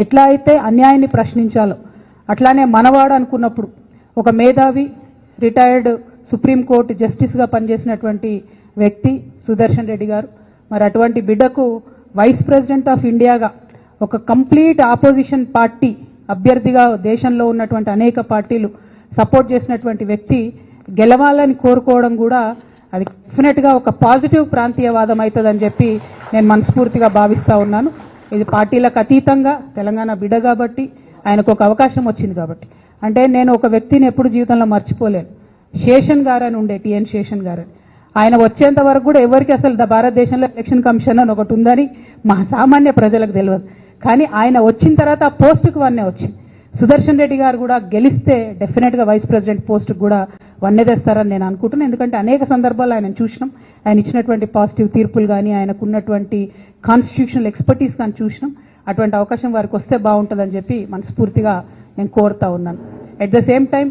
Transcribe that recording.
ఎట్లా అయితే అన్యాయాన్ని ప్రశ్నించాలో అట్లానే మనవాడు అనుకున్నప్పుడు ఒక మేధావి రిటైర్డ్ సుప్రీంకోర్టు జస్టిస్గా పనిచేసినటువంటి వ్యక్తి సుదర్శన్ రెడ్డి గారు, మరి అటువంటి బిడ్డకు వైస్ ప్రెసిడెంట్ ఆఫ్ ఇండియాగా ఒక కంప్లీట్ ఆపోజిషన్ పార్టీ అభ్యర్థిగా దేశంలో ఉన్నటువంటి అనేక పార్టీలు సపోర్ట్ చేసినటువంటి వ్యక్తి గెలవాలని కోరుకోవడం కూడా అది డెఫినెట్గా ఒక పాజిటివ్ ప్రాంతీయవాదం అవుతుందని చెప్పి నేను మనస్ఫూర్తిగా భావిస్తూ ఉన్నాను. ఇది పార్టీలకు అతీతంగా తెలంగాణ బిడ్డ కాబట్టి ఆయనకు ఒక అవకాశం వచ్చింది కాబట్టి. అంటే నేను ఒక వ్యక్తిని ఎప్పుడు జీవితంలో మర్చిపోలేను. శేషన్ గారు అని ఉండే, టిఎన్ శేషన్ గారు అని. ఆయన వచ్చేంత వరకు కూడా ఎవరికి అసలు భారతదేశంలో ఎలక్షన్ కమిషన్ అని ఒకటి ఉందని మా సామాన్య ప్రజలకు తెలియదు. కానీ ఆయన వచ్చిన తర్వాత ఆ పోస్టుకు వన్నే వచ్చింది. సుదర్శన్ రెడ్డి గారు కూడా గెలిస్తే డెఫినెట్గా వైస్ ప్రెసిడెంట్ పోస్టుకు కూడా వన్నే తెస్తారని నేను అనుకుంటున్నాను. ఎందుకంటే అనేక సందర్భాల్లో ఆయన చూసినాం, ఆయన ఇచ్చినటువంటి పాజిటివ్ తీర్పులు కానీ ఆయనకు ఉన్నటువంటి కాన్స్టిట్యూషనల్ ఎక్స్పర్టీస్ కానీ చూసినాం. అటువంటి అవకాశం వారికి వస్తే బాగుంటుందని చెప్పి మనస్ఫూర్తిగా నేను కోరుతా ఉన్నాను. At the same time